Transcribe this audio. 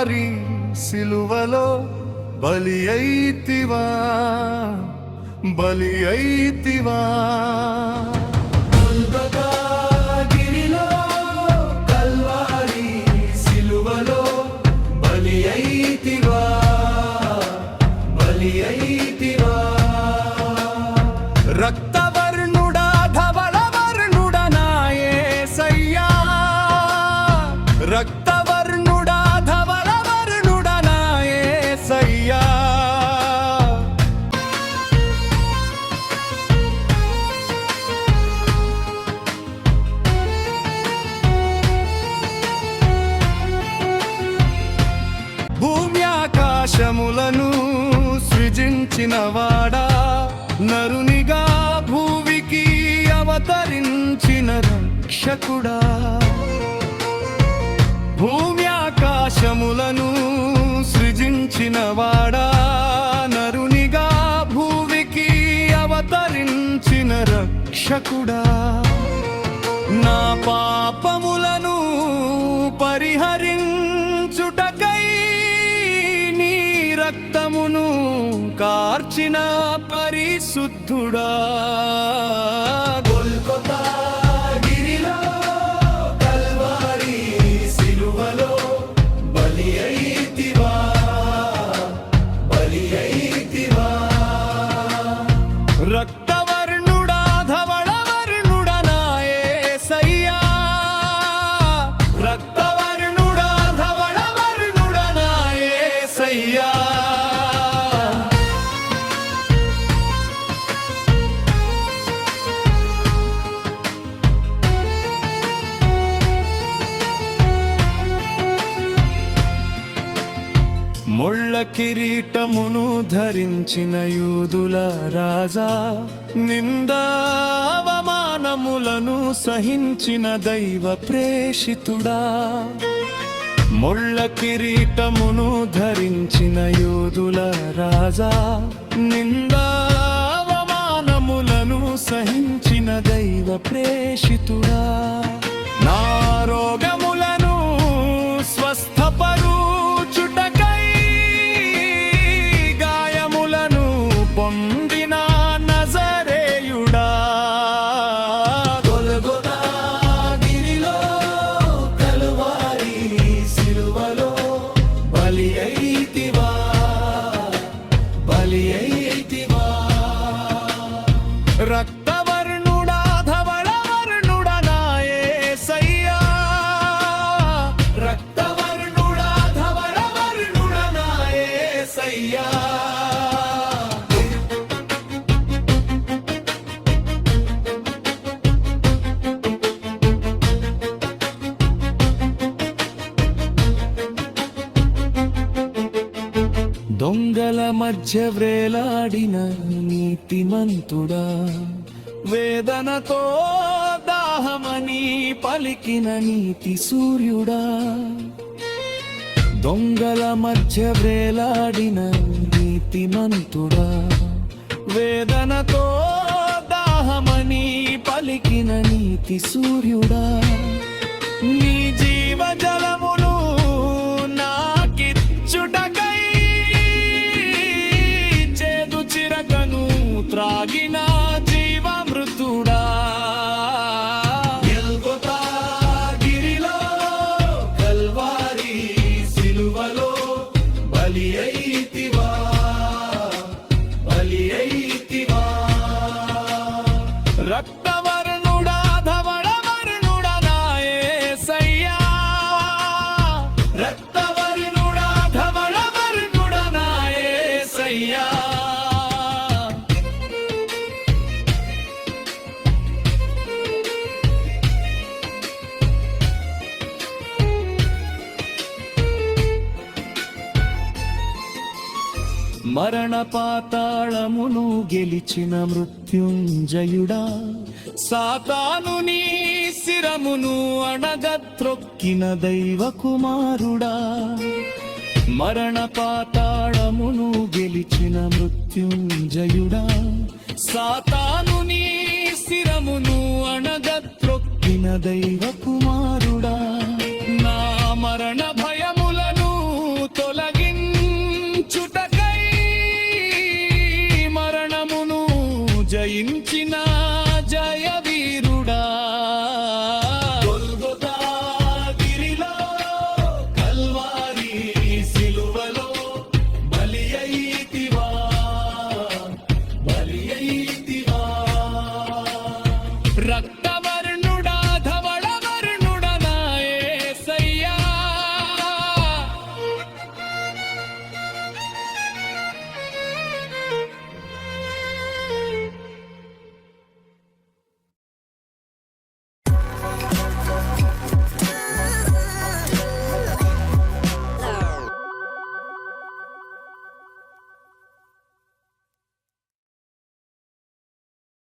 కల్వారి సిలువలో బలి అయితివా బలి అయితివా గిరిలో కల్వారి సిలువలో బలి అయితివా బలి అయితివా రక్తవర్ణుడా ధవళవర్ణుడా నా యేసయ్యా రక్తవర్ణుడా ధవళవర్ణుడా నా యేసయ్యా భూమి ఆకాశములను సృజించినవాడా నరునిగా భూమికి అవతరించిన రక్షకుడా భూమి ఆకాశములను సృజించినవాడా నరునిగా భూమికి అవతరించిన రక్షకుడా నా పాపములను పరిహరించుటకై నీ రక్తమును కార్చిన పరిశుద్ధుడా గొల్గొతా గిరిలో కల్వారి సిలువలో బలి అయితివా బలి అయితివా రక్తవర్ణుడా ధవళవర్ణుడా నా యేసయ్యా రక్తవర్ణుడా ధవళవర్ణుడా నా యేసయ్యా ముళ్ళ కిరీటమును ధరించిన యూదుల రాజా నిందా అవమానములను సహించిన దైవ ప్రేషితుడా ముళ్ళ కిరీటమును ధరించిన యూదుల రాజా నిందా అవమానములను సహించిన దైవ ప్రేషితుడా నా రోగములను స్వస్థపరుచుటకై గాయములను పొందిన నజరేయుడా గొల్గొతా గిరిలో కల్వారి సిలువలో బలి అయితివా బలి అయితివా రక్తవర్ణుడా ధవళవర్ణుడా నా యేసయ్యా రక్తవర్ణుడా ధవళవర్ణుడా నా యేసయ్యా దొంగల మధ్య వ్రేలాడిన నీతిమంతుడా వేదనతో దాహమని పలికిన నీతి సూర్యుడా దొంగల మధ్య వ్రేలాడిన నీతిమంతుడా వేదనతో దాహమని పలికిన నీతి సూర్యుడా నీ జీవజలములు నాకిచ్చుటకై చేదు చిరకను త్రాగిన జీవామృతుడా గొల్గొతా గిరిలో కల్వారి సిలువలో బలి అయితివా బలి అయితివా రక్తవర్ణుడా ధవళవర్ణుడా నా యేసయ్యా రక్తవర్ణుడా ధవళవర్ణుడా నా యేసయ్యా మరణ పాతాళమును గెలిచిన మృత్యుంజయుడా సాతాను నీ శిరమును అణగత్రొక్కిన దైవ కుమారుడా మరణ పాతాళమును గెలిచిన మృత్యుంజయుడా సాతాను నీ శిరమును అణగత్రొక్కిన దైవ కుమారుడా నా మరణ భయ